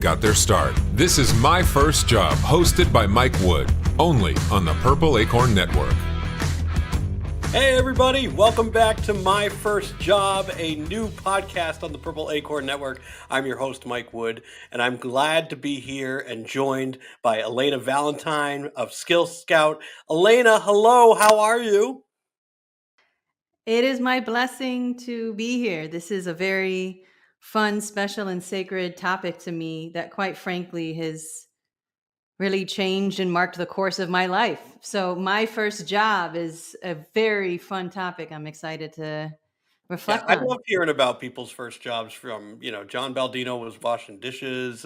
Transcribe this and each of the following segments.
got their start. This is My First Job, hosted by Mike Wood, only on the Purple Acorn Network. Hey everybody, welcome back to My First Job, a new podcast on the Purple Acorn Network. I'm your host, Mike Wood, and I'm glad to be here and joined by Elena Valentine of Skill Scout. Elena, hello, how are you? It is my blessing to be here. This is a very fun, special, and sacred topic to me that, quite frankly, has really changed and marked the course of my life. So, my first job is a very fun topic I'm excited to Yeah, reflect I on. love hearing about people's first jobs from, John Baldino was washing dishes.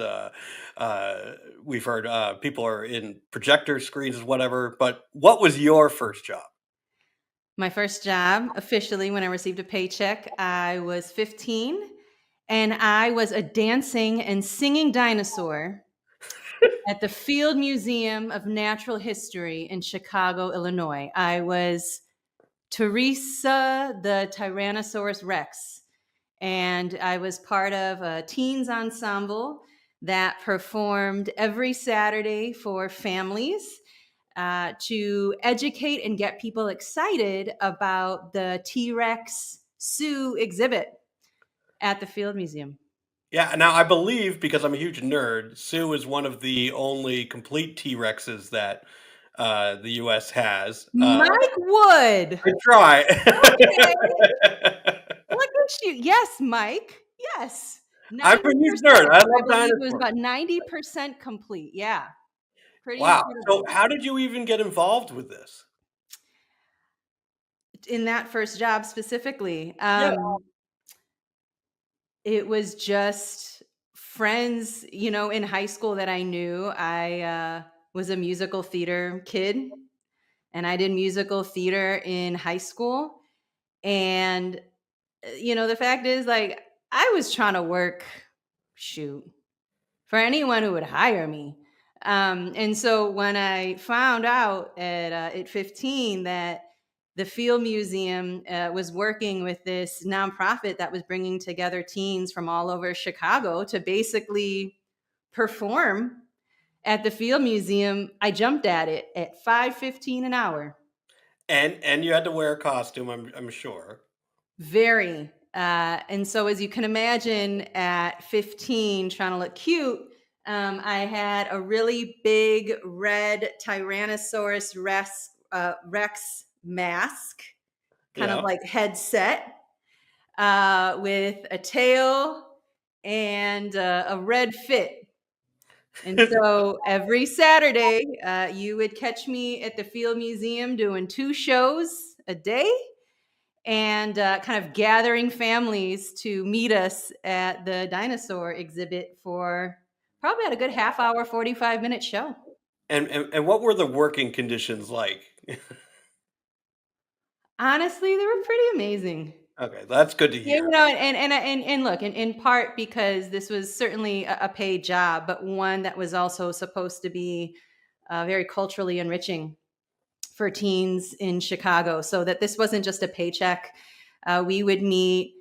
We've heard people are in projector screens, whatever. But what was your first job? My first job, officially, when I received a paycheck, I was 15 and I was a dancing and singing dinosaur at the Field Museum of Natural History in Chicago, Illinois. I was Teresa the Tyrannosaurus Rex, and I was part of a teens ensemble that performed every Saturday for families to educate and get people excited about the T-Rex Zoo exhibit at the Field Museum. Yeah, now I believe, because I'm a huge nerd, Sue is one of the only complete T-Rexes that the US has. Mike Wood. I try. Okay. Look at you. Yes, Mike. Yes. I'm 90%. a huge nerd. I I love believe it was dinosaurs. about 90% complete. Yeah. Pretty Wow. So incredible. how did you even get involved with this? In that first job specifically, Yeah. it was just friends, in high school that I knew. I was a musical theater kid, and I did musical theater in high school. And, the fact is, like, I was trying to work, shoot, for anyone who would hire me. And so when I found out at 15 that the Field Museum was working with this nonprofit that was bringing together teens from all over Chicago to basically perform at the Field Museum, I jumped at it at $5.15 an hour. And you had to wear a costume, I'm sure. Very. And so, as you can imagine, at 15, trying to look cute, I had a really big red Tyrannosaurus Rex mask, kind of Yeah. like headset, with a tail and a red fit. And so every Saturday, you would catch me at the Field Museum doing 2 shows a day and kind of gathering families to meet us at the dinosaur exhibit for probably at a good half hour, 45-minute show. And what were the working conditions like? Honestly, they were pretty amazing. Okay, that's good to Yeah, hear. and look, in part because this was certainly a paid job, but one that was also supposed to be very culturally enriching for teens in Chicago, so that this wasn't just a paycheck. We would meet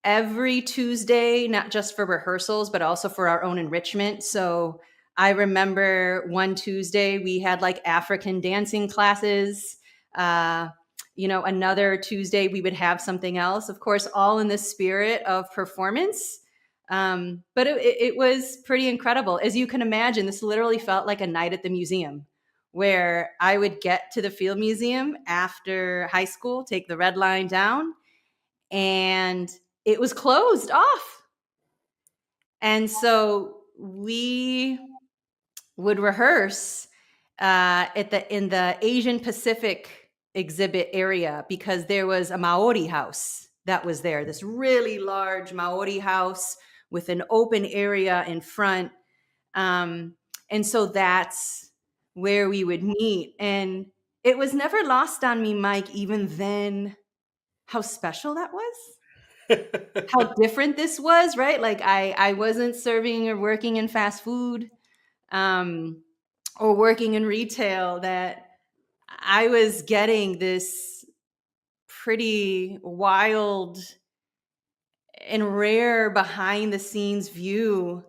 every Tuesday, not just for rehearsals, but also for our own enrichment. So I remember one Tuesday we had like African dancing classes. Another Tuesday we would have something else, of course, all in the spirit of performance. But it was pretty incredible. As you can imagine, this literally felt like a night at the museum where I would get to the Field Museum after high school, take the red line down, and it was closed off. And so we would rehearse in the Asian Pacific exhibit area because there was a Maori house that was there, this really large Maori house with an open area in front. And so that's where we would meet. And it was never lost on me, Mike, even then, how special that was. How different this was, right? Like I wasn't serving or working in fast food, or working in retail. That I was getting this pretty wild and rare behind the scenes view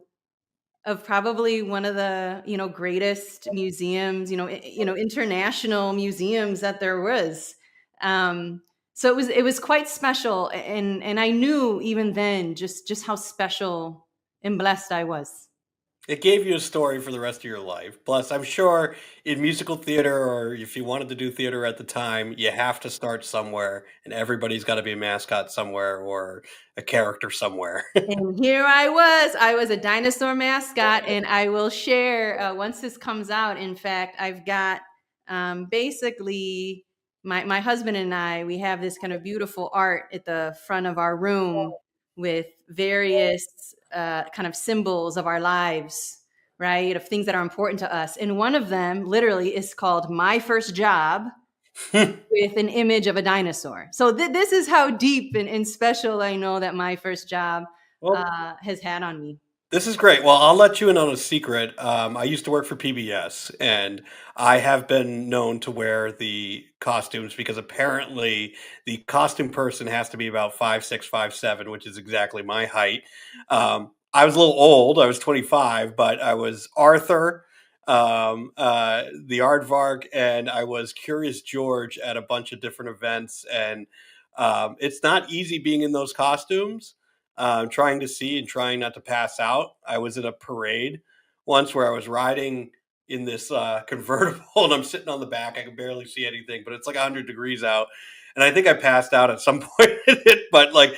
of probably one of the, greatest museums, international museums that there was. Um, so it was quite special, and I knew even then just how special and blessed I was. It gave you a story for the rest of your life. Plus, I'm sure in musical theater, or if you wanted to do theater at the time, you have to start somewhere, and everybody's got to be a mascot somewhere or a character somewhere. And here I was a dinosaur mascot, and I will share once this comes out. In fact, I've got basically my husband and I, we have this kind of beautiful art at the front of our room with various kind of symbols of our lives, right? Of things that are important to us. And one of them literally is called My First Job, with an image of a dinosaur. So this is how deep and special I know that My First Job Well, has had on me. this is great. Well, I'll let you in on a secret. I used to work for PBS, and I have been known to wear the costumes because apparently the costume person has to be about 5'6", 5'7", which is exactly my height. I was a little old. I was 25, but I was Arthur, the Aardvark, and I was Curious George at a bunch of different events. And it's not easy being in those costumes, trying to see and trying not to pass out. I was at a parade once where I was riding in this convertible and I'm sitting on the back. I can barely see anything, but it's like 100 degrees out. And I think I passed out at some point in it, but like,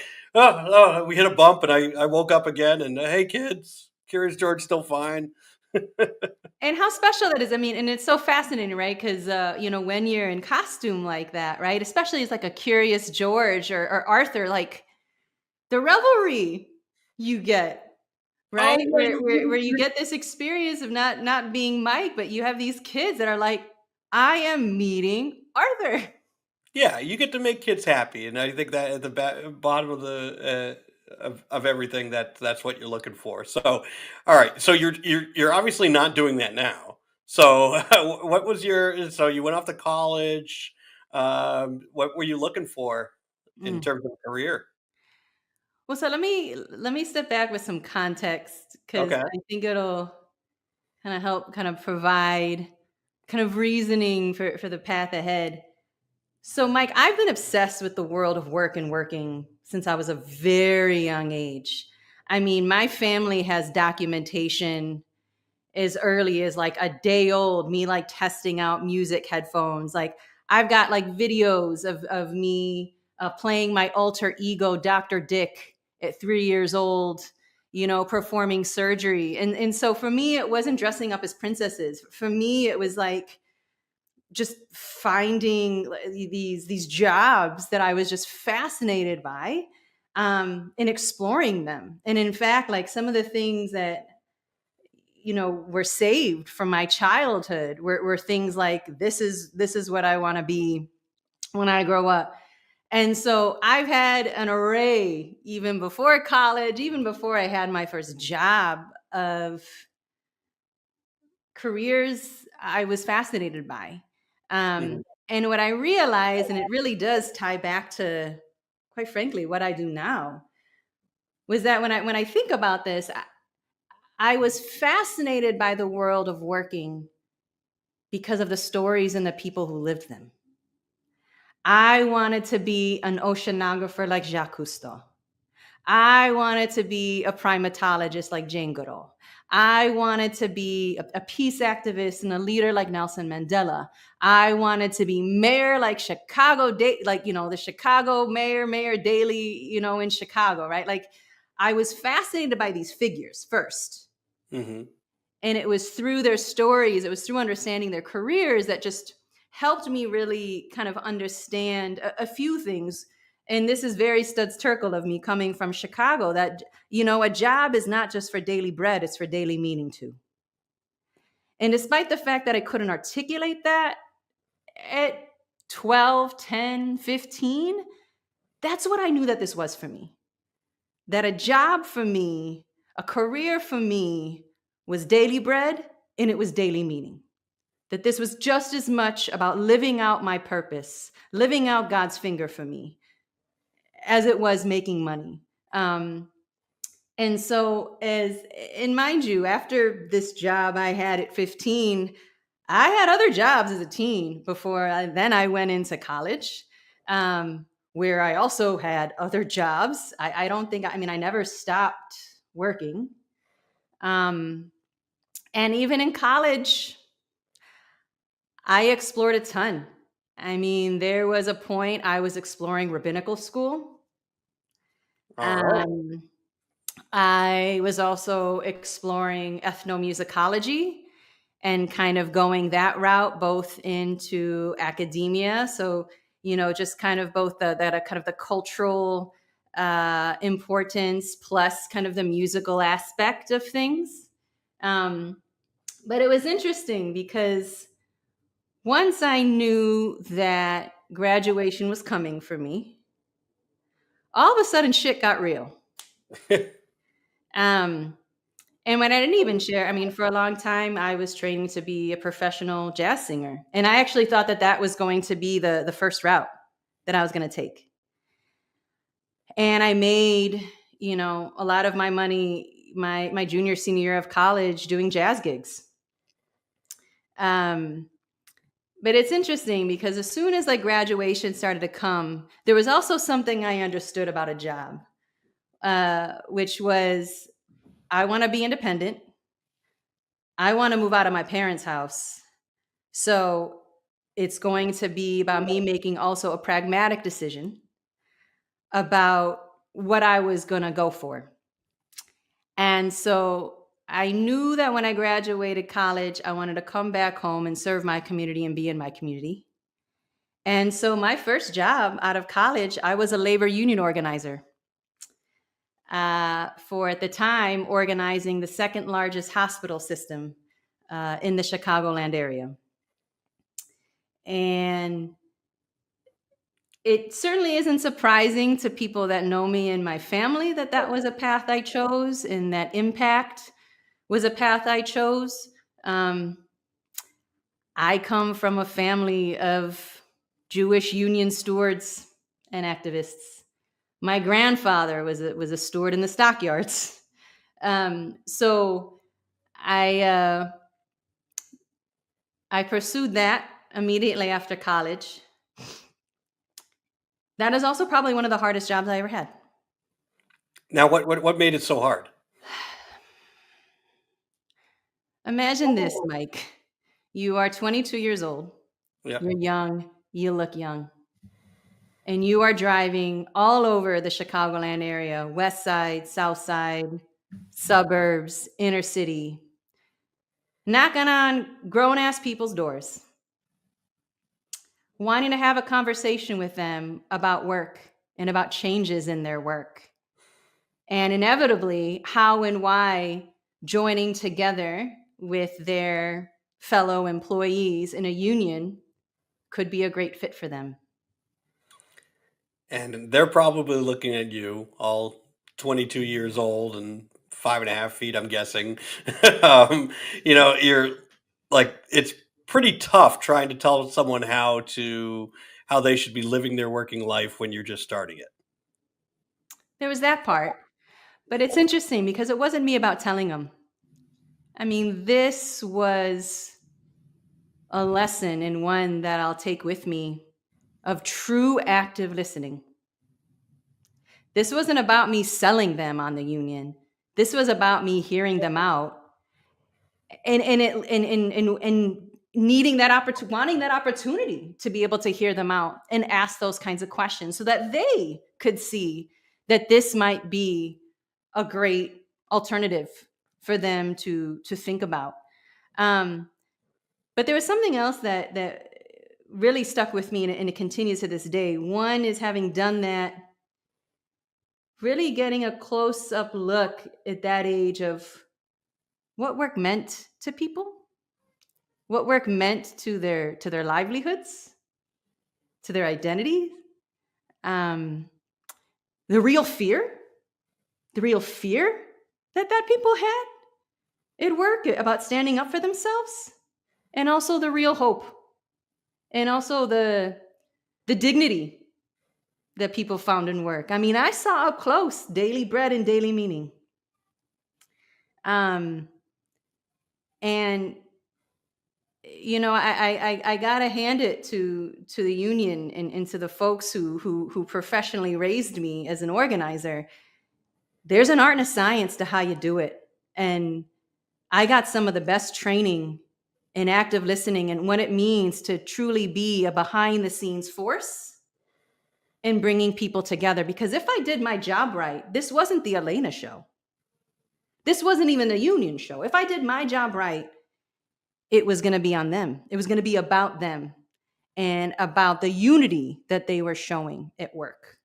we hit a bump and I woke up again and hey, kids, Curious George still fine. And how special that is. I mean, and it's so fascinating, right? Because, when you're in costume like that, right? Especially as like a Curious George or Arthur, like the revelry you get, Oh, right? yeah, Where you get this experience of not being Mike, but you have these kids that are like, I am meeting Arthur. yeah, you get to make kids happy, and I think that at the bottom of the of everything, that's what you're looking for. So, all right, so you're obviously not doing that now. So, what was your? So you went off to college. What were you looking for in Mm. terms of career? Well, so let me step back with some context because Okay. I think it'll kind of help kind of provide kind of reasoning for the path ahead. So, Mike, I've been obsessed with the world of work and working since I was a very young age. I mean, my family has documentation as early as like a day old, me like testing out music headphones. Like, I've got like videos of me playing my alter ego, Dr. Dick, at 3 years old, performing surgery. And so for me, it wasn't dressing up as princesses. For me, it was like, just finding these jobs that I was just fascinated by, and exploring them. And in fact, like some of the things that were saved from my childhood were things like this is what I want to be when I grow up. And so I've had an array even before college, even before I had my first job, of careers I was fascinated by. Mhm. And what I realized, and it really does tie back to, quite frankly, what I do now, was that when I think about this, I was fascinated by the world of working because of the stories and the people who lived them. I wanted to be an oceanographer like Jacques Cousteau. I wanted to be a primatologist like Jane Goodall. I wanted to be a peace activist and a leader like Nelson Mandela. I wanted to be mayor like the Chicago Mayor Daley, in Chicago, right? Like, I was fascinated by these figures first. Mhm. And it was through their stories, it was through understanding their careers that just helped me really kind of understand a few things. And this is very Studs Terkel of me, coming from Chicago, that a job is not just for daily bread, it's for daily meaning too. And despite the fact that I couldn't articulate that at 12, 10, 15, that's what I knew that this was for me. That a job for me, a career for me, was daily bread and it was daily meaning. That this was just as much about living out my purpose, living out God's finger for me, as it was making money. Um, And so, and mind you, after this job I had at 15, I had other jobs as a teen before then I went into college, where I also had other jobs. I don't think, I mean, I never stopped working. Um, and even in college, I explored a ton. I mean, there was a point I was exploring rabbinical school. All right. Um, I was also exploring ethnomusicology and kind of going that route, both into academia. So, just kind of both that kind of the cultural importance plus kind of the musical aspect of things. But it was interesting because once I knew that graduation was coming for me, all of a sudden shit got real. Um, and when I didn't even share, I mean, for a long time, I was training to be a professional jazz singer. And I actually thought that that was going to be the first route that I was going to take. And I made, a lot of my money, my junior, senior year of college doing jazz gigs. But it's interesting because as soon as like graduation started to come, there was also something I understood about a job, which was I want to be independent. I want to move out of my parents' house. So it's going to be about me making also a pragmatic decision about what I was going to go for. And so I knew that when I graduated college, I wanted to come back home and serve my community and be in my community. And so my first job out of college, I was a labor union organizer. For at the time, organizing the second largest hospital system in the Chicagoland area. And it certainly isn't surprising to people that know me and my family that that was a path I chose and that impact was a path I chose. I come from a family of Jewish union stewards and activists. My grandfather was a steward in the stockyards. So I pursued that immediately after college. That is also probably one of the hardest jobs I ever had. Now, what made it so hard? Imagine this, Mike. You are 22 years old. Yeah. You're young. You look young. And you are driving all over the Chicagoland area, west side, south side, suburbs, inner city, knocking on grown-ass people's doors, wanting to have a conversation with them about work and about changes in their work. And inevitably, how and why joining together with their fellow employees in a union could be a great fit for them. And they're probably looking at you, all 22 years old and 5.5 feet, I'm guessing. You're like, it's pretty tough trying to tell someone how they should be living their working life when you're just starting it. There was that part. But it's interesting because it wasn't me about telling them. I mean, this was a lesson and one that I'll take with me of true active listening. This wasn't about me selling them on the union. This was about me hearing them out and needing that opportunity, wanting that opportunity to be able to hear them out and ask those kinds of questions so that they could see that this might be a great alternative for them to think about. But there was something else that really stuck with me, and it continues to this day. One is having done that, really getting a close-up look at that age of what work meant to people, what work meant to their livelihoods, to their identity, the real fear that people had at work about standing up for themselves, and also the real hope, and also the dignity that people found in work. I mean, I saw up close daily bread and daily meaning. And I gotta hand it to the union and to the folks who professionally raised me as an organizer. There's an art and a science to how you do it, and I got some of the best training in active listening and what it means to truly be a behind the scenes force in bringing people together. Because if I did my job right, this wasn't the Elena show. This wasn't even a union show. If I did my job right, it was going to be on them. It was going to be about them and about the unity that they were showing at work.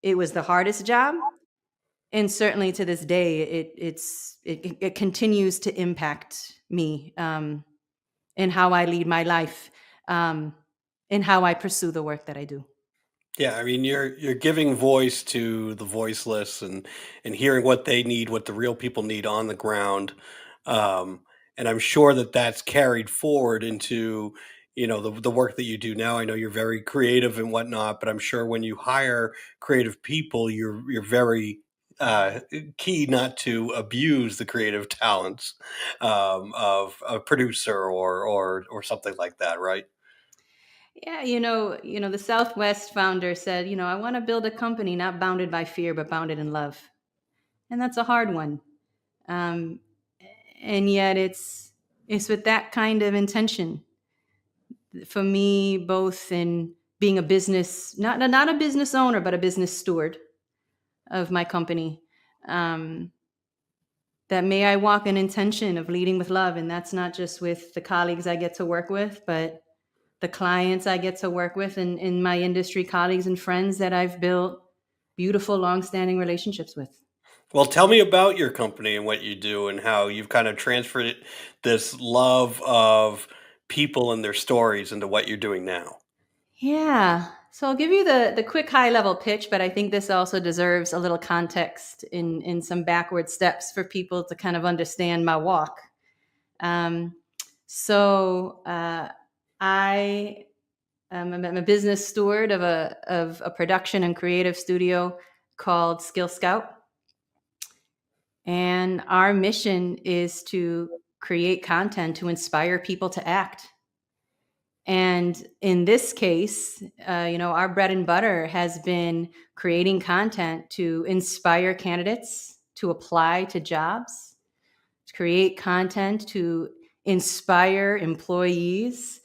It was the hardest job, and certainly to this day, it continues to impact me in how I lead my life, and how I pursue the work that I do. Yeah, I mean, you're giving voice to the voiceless and hearing what they need, what the real people need on the ground, um, and I'm sure that that's carried forward into the work that you do now. I know you're very creative and whatnot, but I'm sure when you hire creative people, you're very key not to abuse the creative talents of a producer or something like that, right? Yeah, the Southwest founder said, I want to build a company not bounded by fear, but bounded in love. And that's a hard one. Um, and yet it's with that kind of intention for me, both in being a business, not a business owner, but a business steward of my company. Um, that may I walk an intention of leading with love. And that's not just with the colleagues I get to work with, but the clients I get to work with, and in my industry colleagues and friends that I've built beautiful, long-standing relationships with. Well, tell me about your company and what you do and how you've kind of transferred this love of people and their stories into what you're doing now. Yeah. So I'll give you the quick high level pitch, but I think this also deserves a little context in some backward steps for people to kind of understand my walk. Um, so I I'm a business steward of a production and creative studio called Skill Scout. And our mission is to create content to inspire people to act. And in this case, our bread and butter has been creating content to inspire candidates to apply to jobs, to create content to inspire employees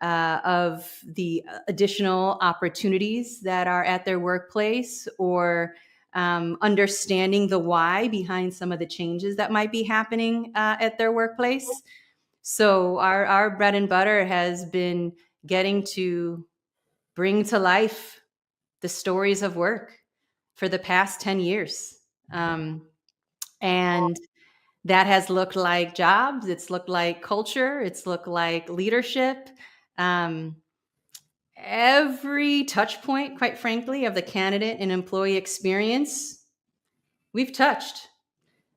of the additional opportunities that are at their workplace, or understanding the why behind some of the changes that might be happening at their workplace. So our bread and butter has been getting to bring to life the stories of work for the past 10 years. And that has looked like jobs, it's looked like culture, it's looked like leadership. Um, every touch point, quite frankly, of the candidate and employee experience, we've touched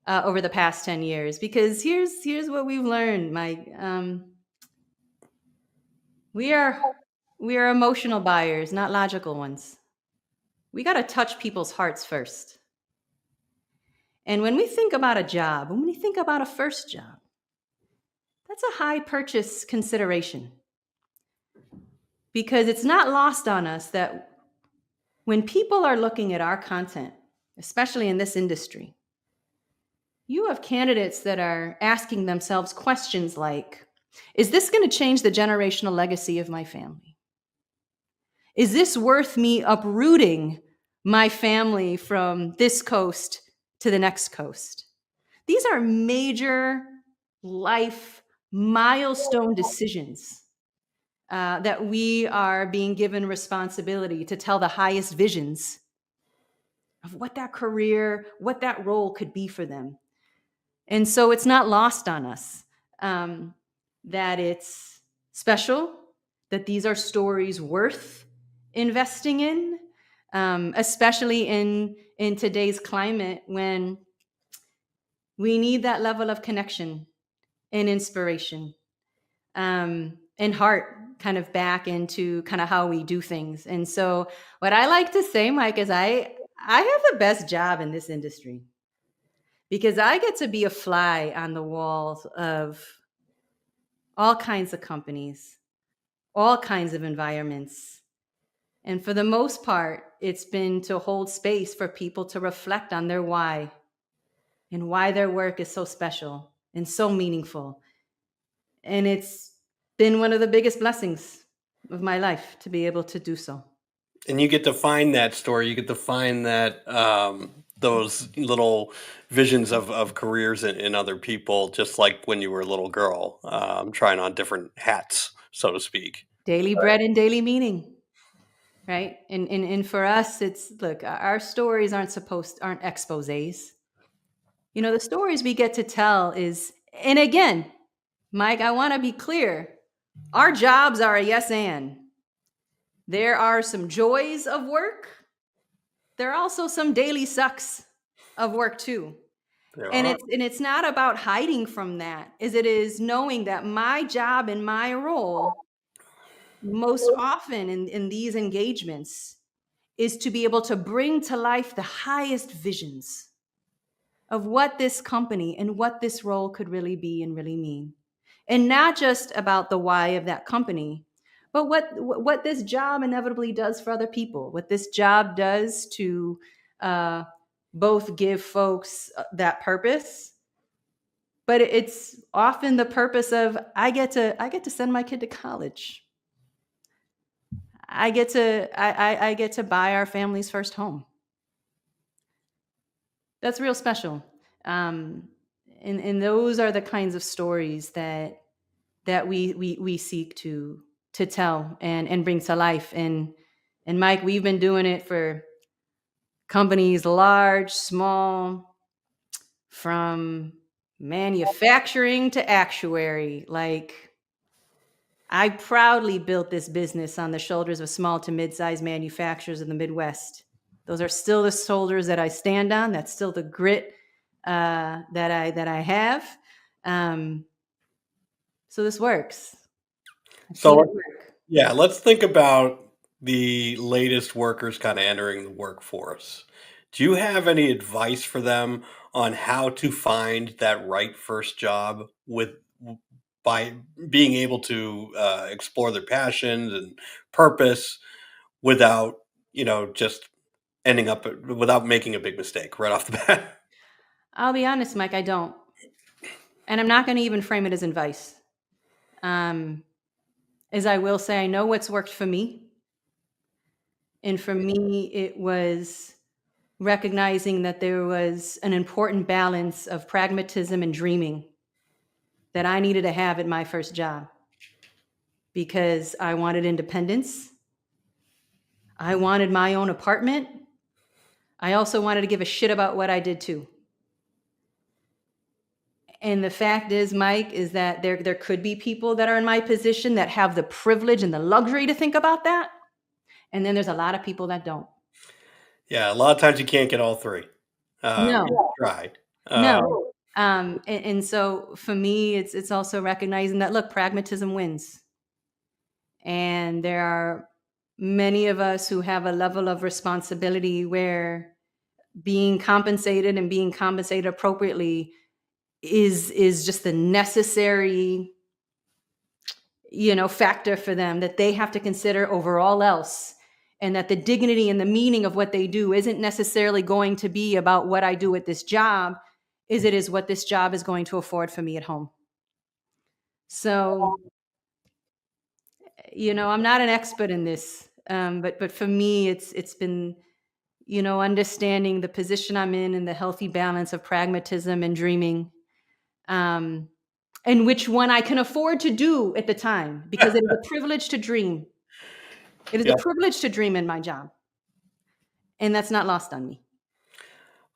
over the past 10 years. Because here's what we've learned, Mike. We are emotional buyers, not logical ones. We got to touch people's hearts first. And when we think about a job, when we think about a first job, that's a high purchase consideration. Because it's not lost on us that when people are looking at our content, especially in this industry, you have candidates that are asking themselves questions like, is this going to change the generational legacy of my family? Is this worth me uprooting my family from this coast to the next coast? These are major life milestone decisions that we are being given responsibility to tell the highest visions of what that career, what that role could be for them. And so it's not lost on us that it's special, that these are stories worth investing in, especially in today's climate when we need that level of connection and inspiration, and heart kind of back into kind of how we do things. And so what I like to say, Mike, is I have the best job in this industry. because I get to be a fly on the wall of all kinds of companies, all kinds of environments. And for the most part, it's been to hold space for people to reflect on their why and why their work is so special and so meaningful. And it's been one of the biggest blessings of my life to be able to do so. And you get to find that story. You get to find that those little visions of careers in other people, just like when you were a little girl, trying on different hats, so to speak. Daily bread and daily meaning, right? And for us, it's look, our stories aren't exposés. You know, the stories we get to tell is, and again, Mike, I want to be clear. Our jobs are a yes and. There are some joys of work. There are also some daily sucks of work too. There And are. it's not about hiding from that, as it is knowing that my job and my role most often in these engagements is to be able to bring to life the highest visions of what this company and what this role could really be and really mean. And not just about the why of that company, but what this job inevitably does for other people, what this job does to uh, both give folks that purpose, but it's often the purpose of I get to send my kid to college. I get to buy our family's first home. That's real special. Um, and those are the kinds of stories that we seek to tell and bring to life. And Mike, we've been doing it for companies large, small, from manufacturing to actuary. Like, I proudly built this business on the shoulders of small to mid-sized manufacturers in the Midwest. Those are still the shoulders that I stand on. That's still the grit that I have. Um, so this works. I've seen it So work. yeah, let's think about the latest workers kind of entering the workforce. Do you have any advice for them on how to find that right first job by being able to explore their passions and purpose without, just ending up without making a big mistake right off the bat? I'll be honest, Mike, I don't. And I'm not going to even frame it as advice. Um, as I will say, I know what's worked for me. And for me, it was recognizing that there was an important balance of pragmatism and dreaming that I needed to have at my first job because I wanted independence. I wanted my own apartment. I also wanted to give a shit about what I did too. And the fact is, Mike, is that there could be people that are in my position that have the privilege and the luxury to think about that. And then there's a lot of people that don't. Yeah, a lot of times you can't get all three. No, You tried. no. And so for me, it's also recognizing that look, pragmatism wins. And there are many of us who have a level of responsibility where being compensated and being compensated appropriately is just the necessary factor for them that they have to consider over all else, and that the dignity and the meaning of what they do isn't necessarily going to be about what I do at this job, is it is what this job is going to afford for me at home. So I'm not an expert in this, but for me it's been understanding the position I'm in and the healthy balance of pragmatism and dreaming, um, and which one I can afford to do at the time, because it is a privilege to dream. It is Yeah. a privilege to dream in my job, and that's not lost on me.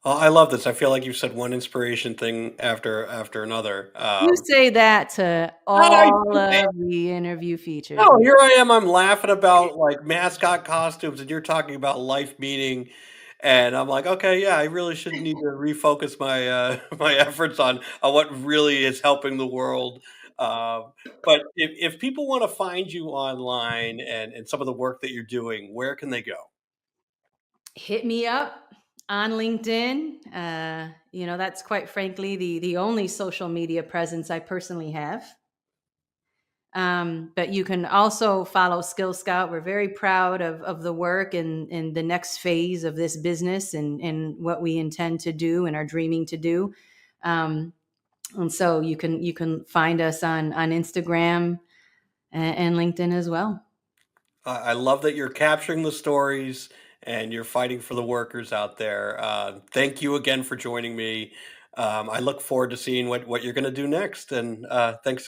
I love this. I feel like you've said one inspiration thing after another. You say that to I all of the interview features. No, here I am. I'm laughing about like mascot costumes, and you're talking about life meaning. And I'm like, okay, yeah, I really should need to refocus my my efforts on what really is helping the world. But if people want to find you online and some of the work that you're doing, where can they go? Hit me up On LinkedIn, that's quite frankly the only social media presence I personally have. But you can also follow Skill Scout. We're very proud of the work and the next phase of this business and what we intend to do and are dreaming to do. Um, and so you can find us on Instagram and LinkedIn as well. I love that you're capturing the stories and you're fighting for the workers out there. Thank you again for joining me. I look forward to seeing what you're going to do next. And thanks